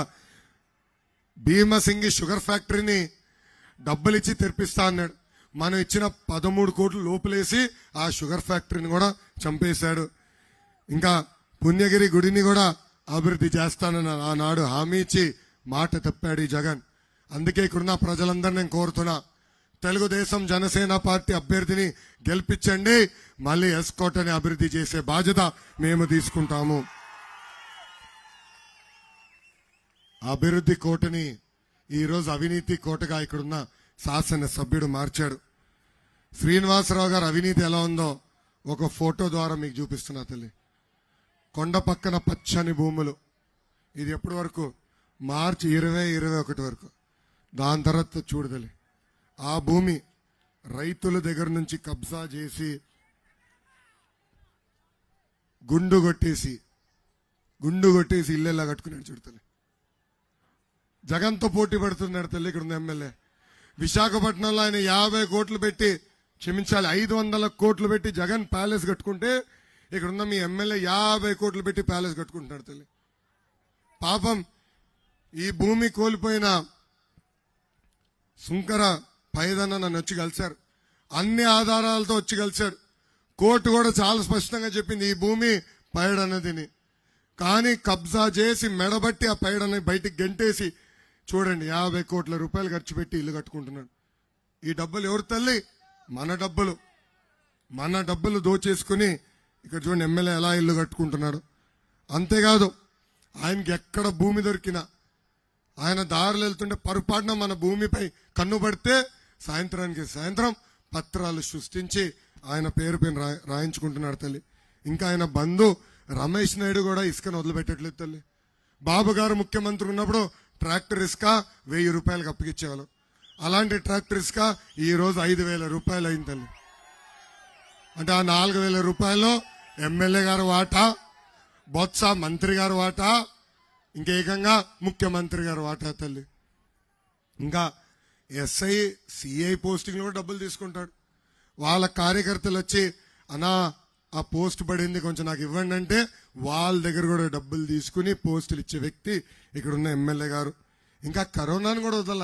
భీమసింగి షుగర్ ఫ్యాక్టరీని డబ్బులిచ్చి తెరిపిస్తా అన్నాడు. మనం ఇచ్చిన 13 కోట్లు లోపులేసి ఆ షుగర్ ఫ్యాక్టరీని కూడా చంపేశాడు. ఇంకా పుణ్యగిరి గుడిని కూడా అభివృద్ధి చేస్తానని ఆనాడు హామీ ఇచ్చి మాట తప్పాడు ఈ జగన్. అందుకే ఇక్కడున్న ప్రజలందరూ నేను కోరుతున్నా, తెలుగుదేశం జనసేన పార్టీ అభ్యర్థిని గెలిపించండి. మళ్ళీ ఎస్కోటని అభివృద్ధి చేసే బాధ్యత మేము తీసుకుంటాము. అభివృద్ధి కోటని ఈరోజు అవినీతి కోటగా ఇక్కడున్న శాసన సభ్యుడు మార్చాడు. శ్రీనివాసరావు గారు అవినీతి ఎలా ఉందో ఒక ఫోటో ద్వారా మీకు చూపిస్తున్నా తల్లి. కొండ పక్కన పచ్చని భూములు, ఇది ఎప్పటి వరకు? మార్చి 2021 వరకు. దాని తర్వాత చూడదలి ఆ భూమి రైతుల దగ్గర నుంచి కబ్జా చేసి గుండు కొట్టేసి ఇల్లెల్లా కట్టుకున్నాడు చూడతలే. జగన్తో పోటీ పడుతున్నాడు తల్లి ఇక్కడ ఉన్న ఎమ్మెల్యే. విశాఖపట్నంలో ఆయన 50 కోట్లు పెట్టి, క్షమించాలి 500 కోట్లు పెట్టి జగన్ ప్యాలెస్ కట్టుకుంటే ఇక్కడున్న మీ ఎమ్మెల్యే 50 కోట్లు పెట్టి ప్యాలెస్ కట్టుకుంటున్నాడు తల్లి. పాపం ఈ భూమి కోల్పోయిన సుంకర పైదన్న నన్ను వచ్చి కలిశారు. అన్ని ఆధారాలతో వచ్చి కలిశాడు. కోర్టు కూడా చాలా స్పష్టంగా చెప్పింది ఈ భూమి పైడన్నదిని. కానీ కబ్జా చేసి మెడబట్టి ఆ పైడని బయటికి గెంటేసి చూడండి 50 కోట్ల రూపాయలు ఖర్చు పెట్టి ఇల్లు కట్టుకుంటున్నాడు. ఈ డబ్బులు ఎవరు తల్లి? మన డబ్బులు దోచేసుకుని ఇక్కడ చూడండి ఎమ్మెల్యే ఎలా ఇల్లు కట్టుకుంటున్నాడు. అంతేకాదు ఆయనకి ఎక్కడ భూమి దొరికినా, ఆయన దారులు వెళ్తుంటే పొరపాటున మన భూమిపై కన్ను పడితే సాయంత్రం పత్రాలు సృష్టించి ఆయన పేరు పైన రాయించుకుంటున్నాడు తల్లి. ఇంకా ఆయన బంధు రమేష్ నాయుడు కూడా ఇసుకను వదిలిపెట్టట్లేదు తల్లి. బాబు గారు ముఖ్యమంత్రి ఉన్నప్పుడు ట్రాక్టర్ ఇసుక 1000 రూపాయలకు అప్పగిచ్చేవాళ్ళు. అలాంటి ట్రాక్టర్ ఇసుక ఈ రోజు 5000 రూపాయలు అయింది తల్లి. అంటే ఆ 4000 రూపాయల్లో ఎమ్మెల్యే గారు వాటా, బొత్స మంత్రి గారు వాటా, ఇంకేకంగా ముఖ్యమంత్రి గారు వాటా తల్లి. ఇంకా ఎస్ఐ సిఐ పోస్టింగ్ కూడా డబ్బులు తీసుకుంటాడు. వాళ్ళ కార్యకర్తలు వచ్చి అన్నా ఆ పోస్ట్ పడింది కొంచెం నాకు ఇవ్వండి అంటే వాళ్ళ దగ్గర కూడా డబ్బులు తీసుకుని పోస్టులు ఇచ్చే వ్యక్తి ఇక్కడున్న ఎమ్మెల్యే గారు. ఇంకా కరోనాను కూడా వదల.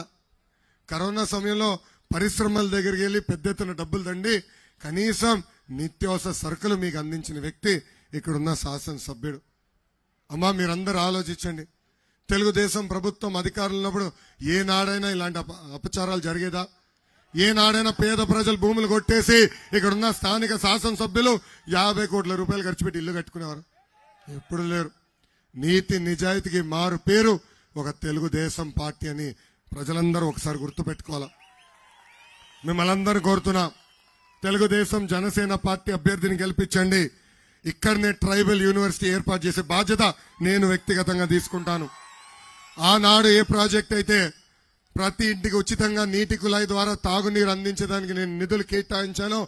కరోనా సమయంలో పరిశ్రమల దగ్గరికి వెళ్ళి పెద్ద ఎత్తున డబ్బులు దండి కనీసం నిత్యావసర సరుకులు మీకు అందించిన వ్యక్తి ఇక్కడున్న శాసనసభ్యుడు. అమ్మా మీరందరూ ఆలోచించండి. తెలుగుదేశం ప్రభుత్వం అధికారంలో ఉన్నప్పుడు ఏనాడైనా ఇలాంటి అపచారాలు జరిగేదా? ఏనాడైనా పేద ప్రజలు భూములు కొట్టేసి ఇక్కడున్న స్థానిక శాసనసభ్యులు 50 కోట్ల రూపాయలు ఖర్చు పెట్టి ఇల్లు కట్టుకునేవారు? ఎప్పుడు లేరు. నీతి నిజాయితీకి మారు పేరు ఒక తెలుగుదేశం పార్టీ అని ప్రజలందరూ ఒకసారి గుర్తుపెట్టుకోవాలి. మిమ్మల్ని అందరూ కోరుతున్నా, తెలుగుదేశం జనసేన పార్టీ అభ్యర్థిని గెలిపించండి. ఇక్కడనే ట్రైబల్ యూనివర్సిటీ ఏర్పాటు చేసే బాధ్యత నేను వ్యక్తిగతంగా తీసుకుంటాను. ఆనాడు ఏ ప్రాజెక్ట్ అయితే ప్రతి ఇంటికి ఉచితంగా నీటి కుళాయి ద్వారా తాగునీరు అందించడానికి నేను నిధులు కేటాయించానో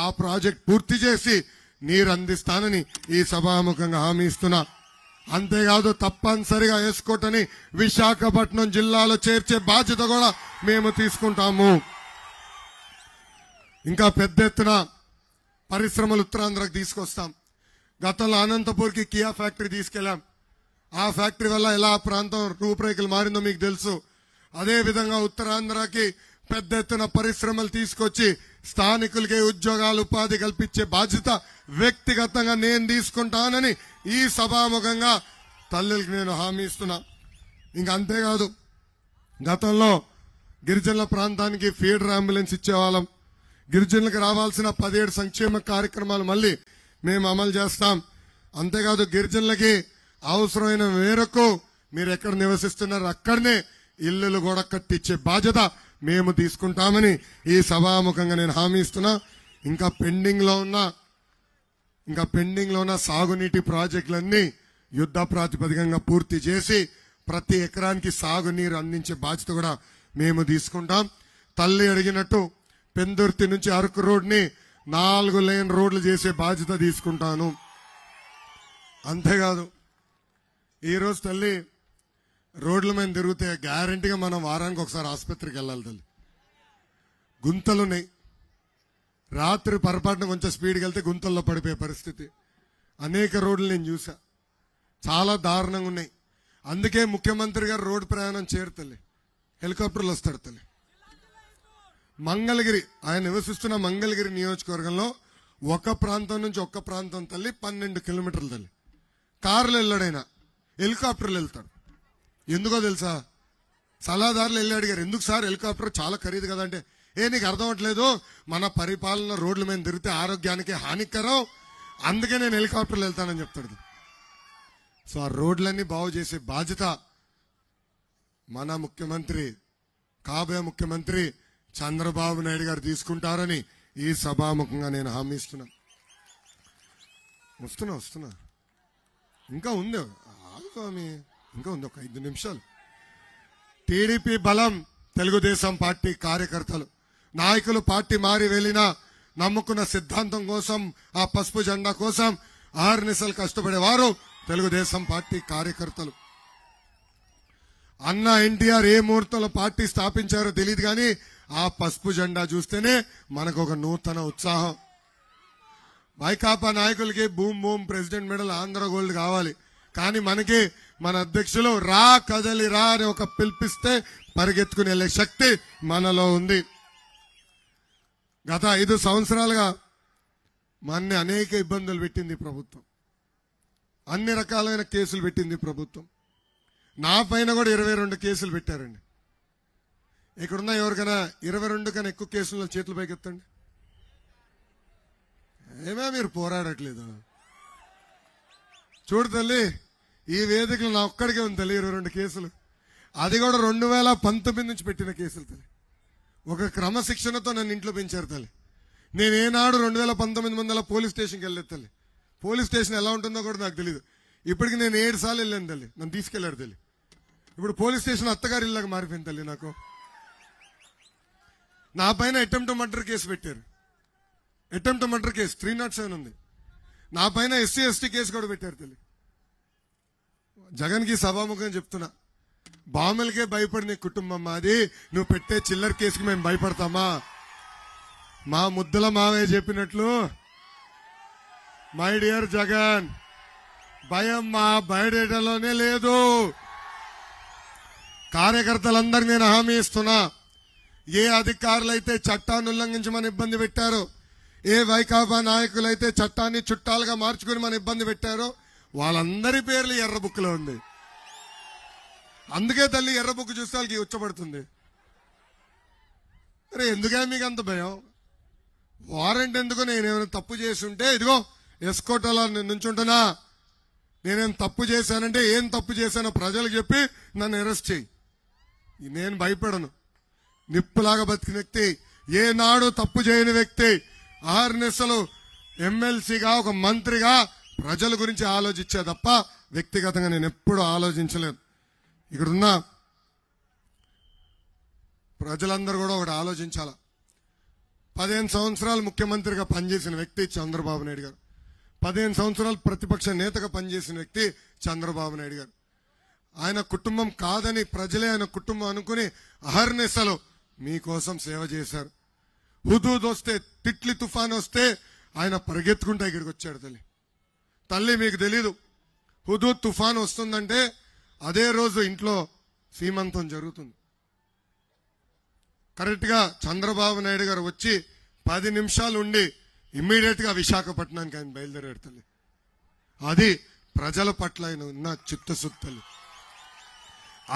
ఆ ప్రాజెక్ట్ పూర్తి చేసి నీరు అందిస్తానని ఈ సభాముఖంగా హామీ ఇస్తున్నా. అంతేకాదు తప్పనిసరిగా ఎస్కోటని విశాఖపట్నం జిల్లాలో చేర్చే బాధ్యత కూడా మేము తీసుకుంటాము. ఇంకా పెద్ద ఎత్తున పరిశ్రమలు ఉత్తరాంధ్రకు తీసుకొస్తాం. గతంలో అనంతపూర్కి కియా ఫ్యాక్టరీ తీసుకెళ్లాం. ఆ ఫ్యాక్టరీ వల్ల ఎలా ఆ ప్రాంతం రూపురేఖలు మారిందో మీకు తెలుసు. అదే విధంగా ఉత్తరాంధ్రకి పెద్ద ఎత్తున పరిశ్రమలు తీసుకొచ్చి స్థానికులకే ఉద్యోగాలు ఉపాధి కల్పించే బాధ్యత వ్యక్తిగతంగా నేను తీసుకుంటానని ఈ సభాముఖంగా తల్లులకి నేను హామీ ఇస్తున్నా. ఇంకా అంతేకాదు గతంలో గిరిజనుల ప్రాంతానికి ఫీడర్ అంబులెన్స్ ఇచ్చేవాళ్ళం. గిరిజనులకు రావాల్సిన 17 సంక్షేమ కార్యక్రమాలు మళ్ళీ మేము అమలు చేస్తాం. అంతేకాదు గిరిజనులకి అవసరమైన మేరకు మీరు ఎక్కడ నివసిస్తున్నారు అక్కడనే ఇల్లులు కూడా కట్టించే బాధ్యత మేము తీసుకుంటామని ఈ సభాముఖంగా నేను హామీ ఇస్తున్నా. ఇంకా పెండింగ్ లో ఉన్న సాగునీటి ప్రాజెక్టులన్నీ యుద్ధ ప్రాతిపదికంగా పూర్తి చేసి ప్రతి ఎకరానికి సాగునీరు అందించే బాధ్యత కూడా మేము తీసుకుంటాం. తల్లి అడిగినట్టు పెందుర్తి నుంచి అరకు రోడ్ని 4 లేన్ రోడ్లు చేసే బాధ్యత తీసుకుంటాను. అంతేకాదు ఈరోజు తల్లి రోడ్ల మీద తిరిగితే గ్యారంటీగా మనం వారానికి ఒకసారి ఆసుపత్రికి వెళ్ళాలి తల్లి. గుంతలున్నాయి, రాత్రి పొరపాటున కొంచెం స్పీడ్కి వెళ్తే గుంతల్లో పడిపోయే పరిస్థితి. అనేక రోడ్లు నేను చూసా, చాలా దారుణంగా ఉన్నాయి. అందుకే ముఖ్యమంత్రి గారు రోడ్డు ప్రయాణం చేయరు తల్లి, హెలికాప్టర్లు వస్తాడు తల్లి. మంగళగిరి, ఆయన నివసిస్తున్న మంగళగిరి నియోజకవర్గంలో ఒక ప్రాంతం నుంచి ఒక ప్రాంతం తల్లి 12 కిలోమీటర్లు తల్లి. కార్లు వెళ్ళాడైనా, హెలికాప్టర్లు వెళ్తాడు. ఎందుకో తెలుసా? సలహాదారులు వెళ్ళి అడిగారు, ఎందుకు సార్ హెలికాప్టర్ చాలా ఖరీదు కదా అంటే, నీకు అర్థం అవట్లేదు, మన పరిపాలన రోడ్ల మీద తిరిగితే ఆరోగ్యానికి హానికరం, అందుకే నేను హెలికాప్టర్లు వెళ్తానని చెప్తాడు. సో ఆ రోడ్లన్నీ బాగు చేసే బాధ్యత మన ముఖ్యమంత్రి, కాబోయే ముఖ్యమంత్రి చంద్రబాబు నాయుడు గారు తీసుకుంటారని ఈ సభాముఖంగా నేను హామీ ఇస్తున్నా. వస్తున్నా ఇంకా ఉంది, ఇంకా ఉంది ఒక 5 నిమిషాలు. టీడీపీ బలం, తెలుగుదేశం పార్టీ కార్యకర్తలు, నాయకులు పార్టీ మారి వెళ్ళినా నమ్ముకున్న సిద్ధాంతం కోసం, ఆ పసుపు జెండా కోసం ఆర్నిసలు కష్టపడేవారు తెలుగుదేశం పార్టీ కార్యకర్తలు. అన్న ఎన్టీఆర్ ఏ ముహూర్తంలో పార్టీ స్థాపించారో తెలియదు కానీ ఆ పసుపు జెండా చూస్తేనే మనకు ఒక నూతన ఉత్సాహం. వైకాపా నాయకులకి boom president medal, Andhra gold కావాలి, కానీ మనకి మన అధ్యక్షులు రా కదలి రా అని ఒక పిలిపిస్తే పరిగెత్తుకుని వెళ్లే శక్తి మనలో ఉంది. గత 5 సంవత్సరాలుగా మనని అనేక ఇబ్బందులు పెట్టింది ప్రభుత్వం, అన్ని రకాలైన కేసులు పెట్టింది ప్రభుత్వం. నా పైన కూడా 22 కేసులు పెట్టారండి. ఇక్కడున్న ఎవరికైనా 22 కన్నా ఎక్కువ కేసులు చేతులు పైకెత్తండి. ఏమే మీరు పోరాడట్లేదు? చూడు తల్లి, ఈ వేదికలో నా ఒక్కడికే ఉంది తల్లి 22 కేసులు. అది కూడా 2019 నుంచి పెట్టిన కేసులు తల్లి. ఒక క్రమశిక్షణతో నన్ను ఇంట్లో పెంచారు తల్లి. నేను ఏనాడు 2019 ముందల పోలీస్ స్టేషన్కి వెళ్ళలేదు తల్లి. పోలీస్ స్టేషన్ ఎలా ఉంటుందో కూడా నాకు తెలియదు. ఇప్పటికి నేను 7 సార్లు వెళ్ళాను తల్లి, నన్ను తీసుకెళ్లారు తల్లి. ఇప్పుడు పోలీస్ స్టేషన్ అత్తగారి ఇళ్ళగా మారిపోయింది తల్లి. నాకు నా పైన అటెంప్ట్ మర్డర్ కేసు పెట్టారు, అటెంప్ట్ మర్డర్ కేసు 307 ఉంది. నా పైన SC ST కేసు కూడా పెట్టారు తల్లి. జగన్ కి సభాముఖం చెప్తున్నా, బాంబులకే భయపడిన కుటుంబం మాది, నువ్వు పెట్టే చిల్లర కేసుకి మేము భయపడతామా? మా ముద్దల మావయ్య చెప్పినట్లు, మై డియర్ జగన్, భయం మా బయటలోనే లేదు. కార్యకర్తలందరికీ నేను హామీ ఇస్తున్నా, ఏ అధికారులైతే చట్టాన్ని ఉల్లంఘించి మన ఇబ్బంది పెట్టారో, ఏ వైకాపా నాయకులైతే చట్టాన్ని చుట్టాలుగా మార్చుకుని మన ఇబ్బంది పెట్టారో, వాళ్ళందరి పేర్లు ఎర్ర బుక్ లో ఉంది. అందుకే తల్లి ఎర్ర బుక్ చూస్తే వాళ్ళకి ఉచ్చబడుతుంది. అరే ఎందుకే మీకు అంత భయం? వారెంట్ ఎందుకు? నేనేమైనా తప్పు చేసి ఉంటే ఇదిగో ఎస్కోటలో నుంచుంటున్నా, నేనేం తప్పు చేశానంటే ఏం తప్పు చేశానో ప్రజలకు చెప్పి నన్ను అరెస్ట్ చేయి. నేను భయపడను. నిప్పులాగా బతికిన వ్యక్తి, ఏనాడు తప్పు చేయని వ్యక్తి, ఆర్నెస్లు ఎమ్మెల్సీగా ఒక మంత్రిగా ప్రజల గురించి ఆలోచించే తప్ప వ్యక్తిగతంగా నేను ఎప్పుడూ ఆలోచించలేదు. ఇక్కడున్న ప్రజలందరూ కూడా ఒకటి ఆలోచించాల. 15 సంవత్సరాలు ముఖ్యమంత్రిగా పనిచేసిన వ్యక్తి చంద్రబాబు నాయుడు గారు, 15 సంవత్సరాలు ప్రతిపక్ష నేతగా పనిచేసిన వ్యక్తి చంద్రబాబు నాయుడు గారు. ఆయన కుటుంబం కాదని ప్రజలే ఆయన కుటుంబం అనుకుని అహర్నిశలు మీకోసం సేవ చేశారు. హుదూద్ వస్తే, తిట్లి తుఫాన్ వస్తే ఆయన పరిగెత్తుకుంటా ఇక్కడికి వచ్చాడు తల్లి. తల్లి మీకు తెలీదు, హుదూద్ తుఫాన్ వస్తుందంటే అదే రోజు ఇంట్లో సీమంతం జరుగుతుంది. కరెక్ట్ గా చంద్రబాబు నాయుడు గారు వచ్చి 10 నిమిషాలు ఉండి ఇమ్మీడియట్ గా విశాఖపట్నానికి ఆయన బయలుదేరాడు తల్లి. అది ప్రజల పట్ల ఆయన ఉన్న చిత్తశుద్ధి.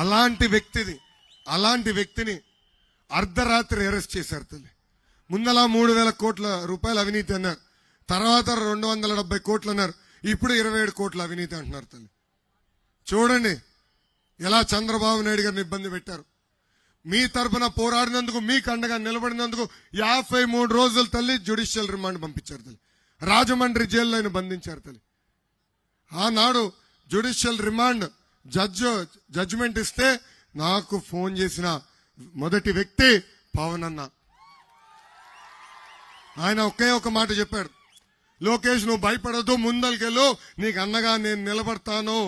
అలాంటి వ్యక్తిని అర్ధరాత్రి అరెస్ట్ చేశారు తల్లి. ముందలా 3,000 కోట్ల రూపాయలు అవినీతి అన్నారు, తర్వాత 270 కోట్లు అన్నారు, ఇప్పుడు 27 కోట్ల అవినీతి అంటున్నారు తల్లి. చూడండి ఎలా చంద్రబాబు నాయుడు గారిని ఇబ్బంది పెట్టారు. మీ తరఫున పోరాడినందుకు, మీకు అండగా నిలబడినందుకు 53 రోజులు తల్లి జ్యుడిషియల్ రిమాండ్ పంపించారు తల్లి. రాజమండ్రి జైల్లో ఆయన బంధించారు తల్లి. ఆనాడు జ్యుడిషియల్ రిమాండ్ జడ్జిమెంట్ ఇస్తే నాకు ఫోన్ చేసిన మొదటి వ్యక్తి పవన్ అన్న. ఆయన ఒకే ఒక మాట చెప్పాడు, లోకేష్ నువ్వు భయపడద్దు, ముందరికెళ్ళు, నీకు అన్నగా నేను నిలబడతాను,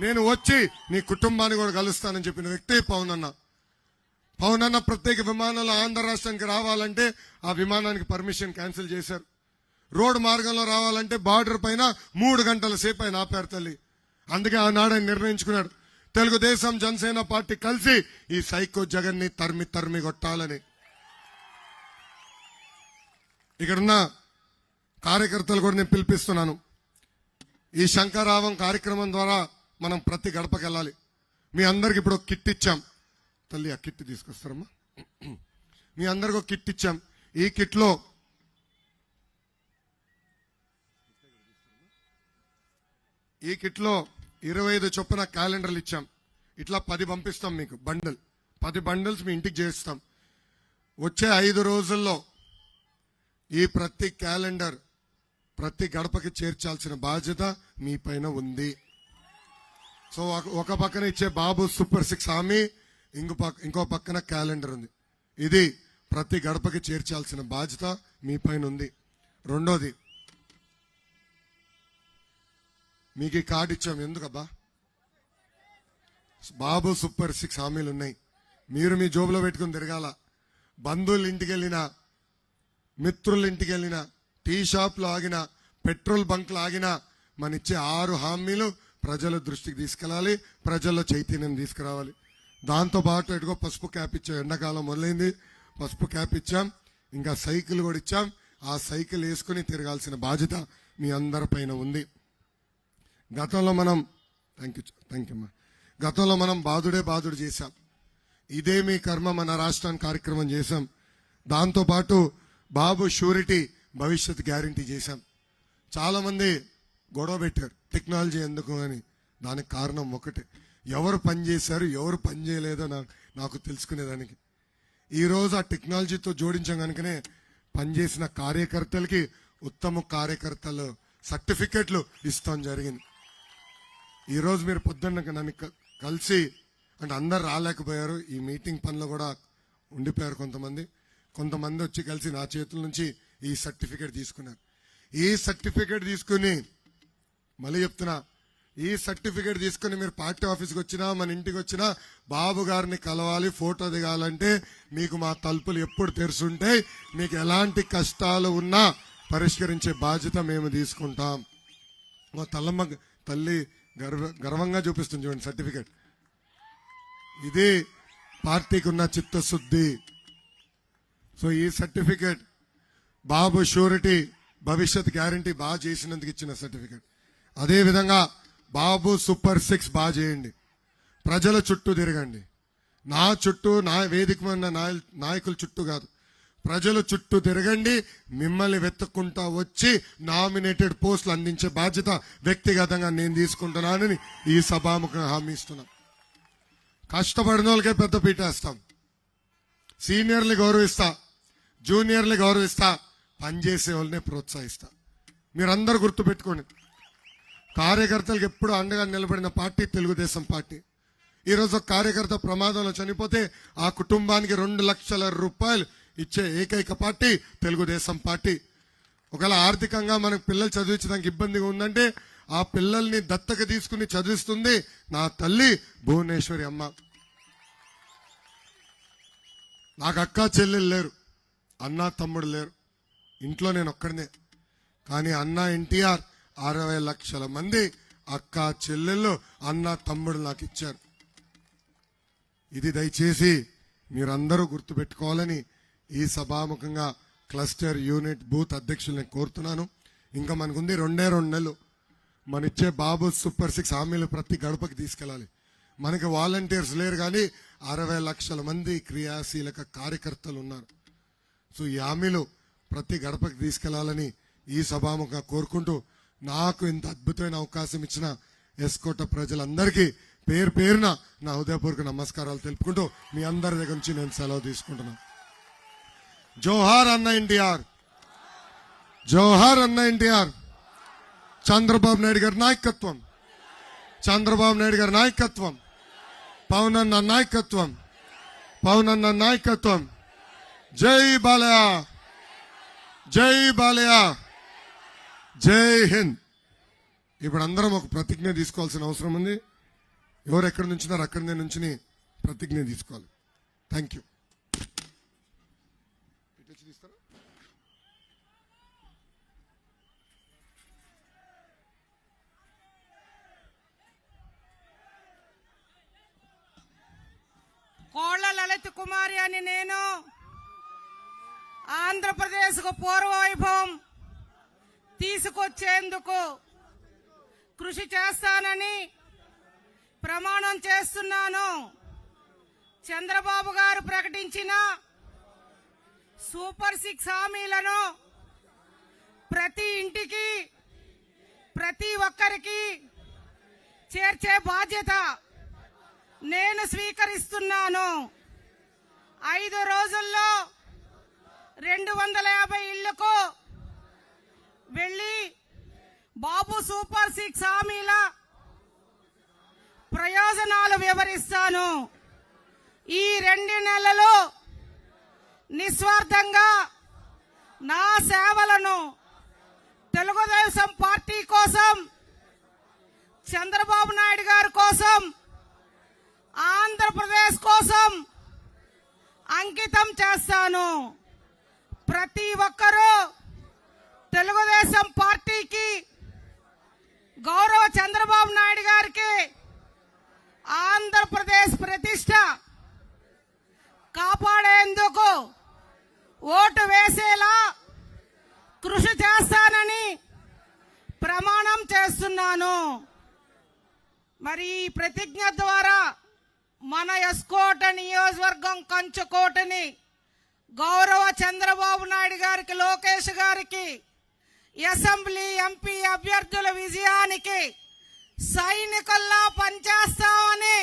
నేను వచ్చి నీ కుటుంబాన్ని కూడా కలుస్తానని చెప్పిన వ్యక్తి పవన్ అన్న. పవన్ అన్న ప్రత్యేక విమానంలో ఆంధ్ర రాష్ట్రానికి రావాలంటే ఆ విమానానికి పర్మిషన్ క్యాన్సిల్ చేశారు. రోడ్డు మార్గంలో రావాలంటే బార్డర్ పైన 3 గంటల సేపు ఆయన ఆపారు తల్లి. అందుకే ఆనాడు ఆయన నిర్ణయించుకున్నాడు, తెలుగుదేశం జనసేన పార్టీ కలిసి ఈ సైకో జగన్ ని తరిమి కొట్టాలని. ఇక్కడున్న కార్యకర్తలు కూడా నేను పిలిపిస్తున్నాను. ఈ శంకరావం కార్యక్రమం ద్వారా మనం ప్రతి గడపకి వెళ్ళాలి. మీ అందరికి ఇప్పుడు ఒక కిట్ ఇచ్చాం తల్లి, ఆ కిట్ తీసుకొస్తారమ్మా. మీ అందరికి ఒక కిట్ ఇచ్చాం. ఈ కిట్ లో 25 చొప్పున క్యాలెండర్లు ఇచ్చాం. ఇట్లా 10 పంపిస్తాం మీకు, 10 బండిల్స్ మీ ఇంటికి చేస్తాం. వచ్చే 5 రోజుల్లో ఈ ప్రతి క్యాలెండర్ ప్రతి గడపకి చేర్చాల్సిన బాధ్యత మీ పైన ఉంది. సో ఒక పక్కన ఇచ్చే బాబు సూపర్ 6 హామీ, ఇంకో పక్కన క్యాలెండర్ ఉంది. ఇది ప్రతి గడపకి చేర్చాల్సిన బాధ్యత మీ పైన ఉంది. రెండోది, మీకు ఈ కార్డు ఇచ్చాం. ఎందుకబ్బా? బాబు సూపర్ 6 హామీలు ఉన్నాయి. మీరు మీ జోబులో పెట్టుకుని తిరగాల. బంధువుల ఇంటికి వెళ్ళినా, మిత్రుల ఇంటికి వెళ్ళినా, టీ షాప్లో ఆగినా, పెట్రోల్ బంక్లో ఆగినా మన ఇచ్చే 6 హామీలు ప్రజల దృష్టికి తీసుకెళ్ళాలి, ప్రజల్లో చైతన్యం తీసుకురావాలి. దాంతో పాటు ఎటుకో పసుపు క్యాప్ ఇచ్చాం. ఎండాకాలం మొదలైంది, పసుపు క్యాప్ ఇచ్చాం. ఇంకా సైకిల్ కూడా ఇచ్చాం. ఆ సైకిల్ వేసుకుని తిరగాల్సిన బాధ్యత మీ అందరిపైన ఉంది. గతంలో మనం థ్యాంక్ యూ అమ్మా. గతంలో మనం బాధుడు చేశాం. ఇదే మీ కర్మ మన రాష్ట్రానికి కార్యక్రమం చేశాం. దాంతోపాటు బాబు షూరిటీ భవిష్యత్ గ్యారంటీ చేశాం. చాలా మంది గొడవ పెట్టారు టెక్నాలజీ ఎందుకు అని. దానికి కారణం ఒకటే, ఎవరు పని చేశారు ఎవరు పని చేయలేదో నాకు తెలుసుకునేదానికి. ఈరోజు ఆ టెక్నాలజీతో జోడించాం కనుకనే పనిచేసిన కార్యకర్తలకి ఉత్తమ కార్యకర్తలు సర్టిఫికెట్లు ఇస్తాం జరిగింది. ఈరోజు మీరు పొద్దున్న నన్ను కలిసి, అంటే అందరు రాలేకపోయారు, ఈ మీటింగ్ పనిలో కూడా ఉండిపోయారు కొంతమంది వచ్చి కలిసి నా చేతుల నుంచి ఈ సర్టిఫికెట్ తీసుకున్నారు. ఈ సర్టిఫికెట్ తీసుకుని మళ్ళీ చెప్తున్నా, ఈ సర్టిఫికెట్ తీసుకుని మీరు పార్టీ ఆఫీస్కి వచ్చినా మన ఇంటికి వచ్చినా బాబు గారిని కలవాలి, ఫోటో దిగాలంటే మీకు మా తలుపులు ఎప్పుడు తెరుచుంటాయి. మీకు ఎలాంటి కష్టాలు ఉన్నా పరిష్కరించే బాధ్యత మేము తీసుకుంటాం. మా తల్లి గర్వంగా చూపిస్తుంది చూడండి సర్టిఫికెట్. ఇది పార్టీకి ఉన్న చిత్తశుద్ధి. సో ఈ సర్టిఫికెట్ బాబు షూరిటీ భవిష్యత్ గ్యారంటీ బాగా చేసినందుకు ఇచ్చిన సర్టిఫికెట్. అదేవిధంగా బాబు సూపర్ 6 బాగా చేయండి, ప్రజల చుట్టూ తిరగండి. నా చుట్టూ, నా వేదిక ఉన్న నాయకుల చుట్టూ కాదు, ప్రజల చుట్టూ తిరగండి. మిమ్మల్ని వెతుక్కుంటా వచ్చి నామినేటెడ్ పోస్టులు అందించే బాధ్యత వ్యక్తిగతంగా నేను తీసుకుంటున్నానని ఈ సభాముఖంగా హామీ ఇస్తున్నా. కష్టపడిన వాళ్ళకే పెద్ద పీటేస్తాం, సీనియర్ని గౌరవిస్తా, జూనియర్ని గౌరవిస్తా, పనిచేసే వాళ్ళనే ప్రోత్సహిస్తా. మీరందరూ గుర్తుపెట్టుకోండి, కార్యకర్తలకు ఎప్పుడు అండగా నిలబడిన పార్టీ తెలుగుదేశం పార్టీ. ఈరోజు ఒక కార్యకర్త ప్రమాదంలో చనిపోతే ఆ కుటుంబానికి 2 లక్షల రూపాయలు ఇచ్చే ఏకైక పార్టీ తెలుగుదేశం పార్టీ. ఒకవేళ ఆర్థికంగా మనకు పిల్లలు చదివించడానికి ఇబ్బందిగా ఉందంటే ఆ పిల్లల్ని దత్తక తీసుకుని చదివిస్తుంది నా తల్లి భువనేశ్వరి అమ్మ. నాకు అక్క చెల్లెలు లేరు, అన్న తమ్ముడు లేరు, ఇంట్లో నేను ఒక్కడనే. కానీ అన్న ఎన్టీఆర్ 60 లక్షల మంది అక్క చెల్లెళ్ళు అన్న తమ్ముడు నాకు ఇచ్చారు. ఇది దయచేసి మీరందరూ గుర్తుపెట్టుకోవాలని ఈ సభాముఖంగా క్లస్టర్ యూనిట్ బూత్ అధ్యక్షుల్ని కోరుతున్నాను. ఇంకా మనకుంది 2 నెలలు. మన ఇచ్చే బాబు సూపర్ 6 హామీలు ప్రతి గడపకి తీసుకెళ్ళాలి. మనకి వాలంటీర్స్ లేరు, కానీ 60 లక్షల మంది క్రియాశీలక కార్యకర్తలు ఉన్నారు. సో ఈ హామీలు ప్రతి గడపకి తీసుకెళ్లాలని ఈ సభాముఖంగా కోరుకుంటూ, నాకు ఇంత అద్భుతమైన అవకాశం ఇచ్చిన ఎస్కోట ప్రజలందరికీ పేరు పేరున నా హృదయపూర్వక నమస్కారాలు తెలుపుకుంటూ మీ అందరి దగ్గర నుంచి నేను సెలవు తీసుకుంటున్నాను. జోహార్ అన్న ఎన్టీఆర్, జోహార్ అన్న ఎన్టీఆర్. చంద్రబాబు నాయుడు గారి నాయకత్వం, చంద్రబాబు నాయుడు గారి నాయకత్వం, పవన్ అన్న నాయకత్వం, పవన్ అన్న నాయకత్వం. జై బాలయ్య, జై బాలయ్య, జై హింద్. ఇప్పుడు అందరం ఒక ప్రతిజ్ఞ తీసుకోవాల్సిన అవసరం ఉంది. ఎవరు ఎక్కడి నుంచినారు అక్కడి నుంచి ప్రతిజ్ఞ తీసుకోవాలి. Thank you. కోళ్ల లలిత కుమారి అని నేను ఆంధ్రప్రదేశ్కు పూర్వ వైభవం తీసుకొచ్చేందుకు కృషి చేస్తానని ప్రమాణం చేస్తున్నాను. చంద్రబాబు గారు ప్రకటించిన సూపర్ 6 హామీలను ప్రతి ఇంటికి ప్రతి ఒక్కరికి చేర్చే బాధ్యత నేను స్వీకరిస్తున్నాను. 5 రోజుల్లో 250 ఇళ్లకు వెళ్లి బాబు సూపర్ 6 హామీల ప్రయోజనాలు వివరిస్తాను. ఈ 2 నెలలు నిస్వార్థంగా నా సేవలను తెలుగుదేశం పార్టీ కోసం, చంద్రబాబు నాయుడు గారి కోసం, ఆంధ్రప్రదేశ్ కోసం అంకితం చేస్తాను. ప్రతి ఒక్కరూ తెలుగుదేశం పార్టీకి, గౌరవ చంద్రబాబు నాయుడు గారికి ఆంధ్రప్రదేశ్ ప్రతిష్ట కాపాడేందుకు ఓటు వేసేలా కృషి చేస్తానని ప్రమాణం చేస్తున్నాను. మరి ఈ ప్రతిజ్ఞ ద్వారా మన ఎస్కోట నియోజకవర్గం కంచుకోటని గౌరవ చంద్రబాబు నాయుడు గారికి, లోకేష్ గారికి, అసెంబ్లీ ఎంపీ అభ్యర్థుల విజయానికి సైనికుల్లా పనిచేస్తామని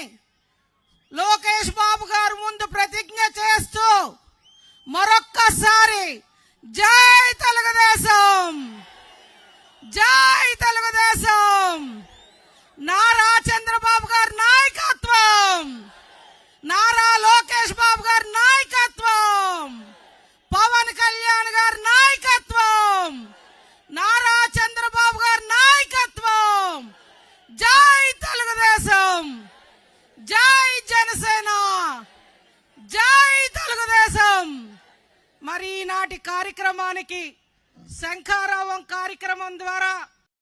లోకేష్ బాబు గారు ముందు ప్రతిజ్ఞ చేస్తూ మరొక్కసారి జై తెలుగుదేశం, జై తెలుగుదేశం, నారా చంద్రబాబు గారి నాయకత్వం, నారా లోకేష్ బాబు గారి నాయకత్వం, పవన్ కళ్యాణ్ గారి నాయకత్వం, నారా చంద్రబాబు గారి నాయకత్వం, జై తెలుగుదేశం, జై జనసేన, జై తెలుగుదేశం. మరి ఈనాటి కార్యక్రమానికి శంఖారావం కార్యక్రమం ద్వారా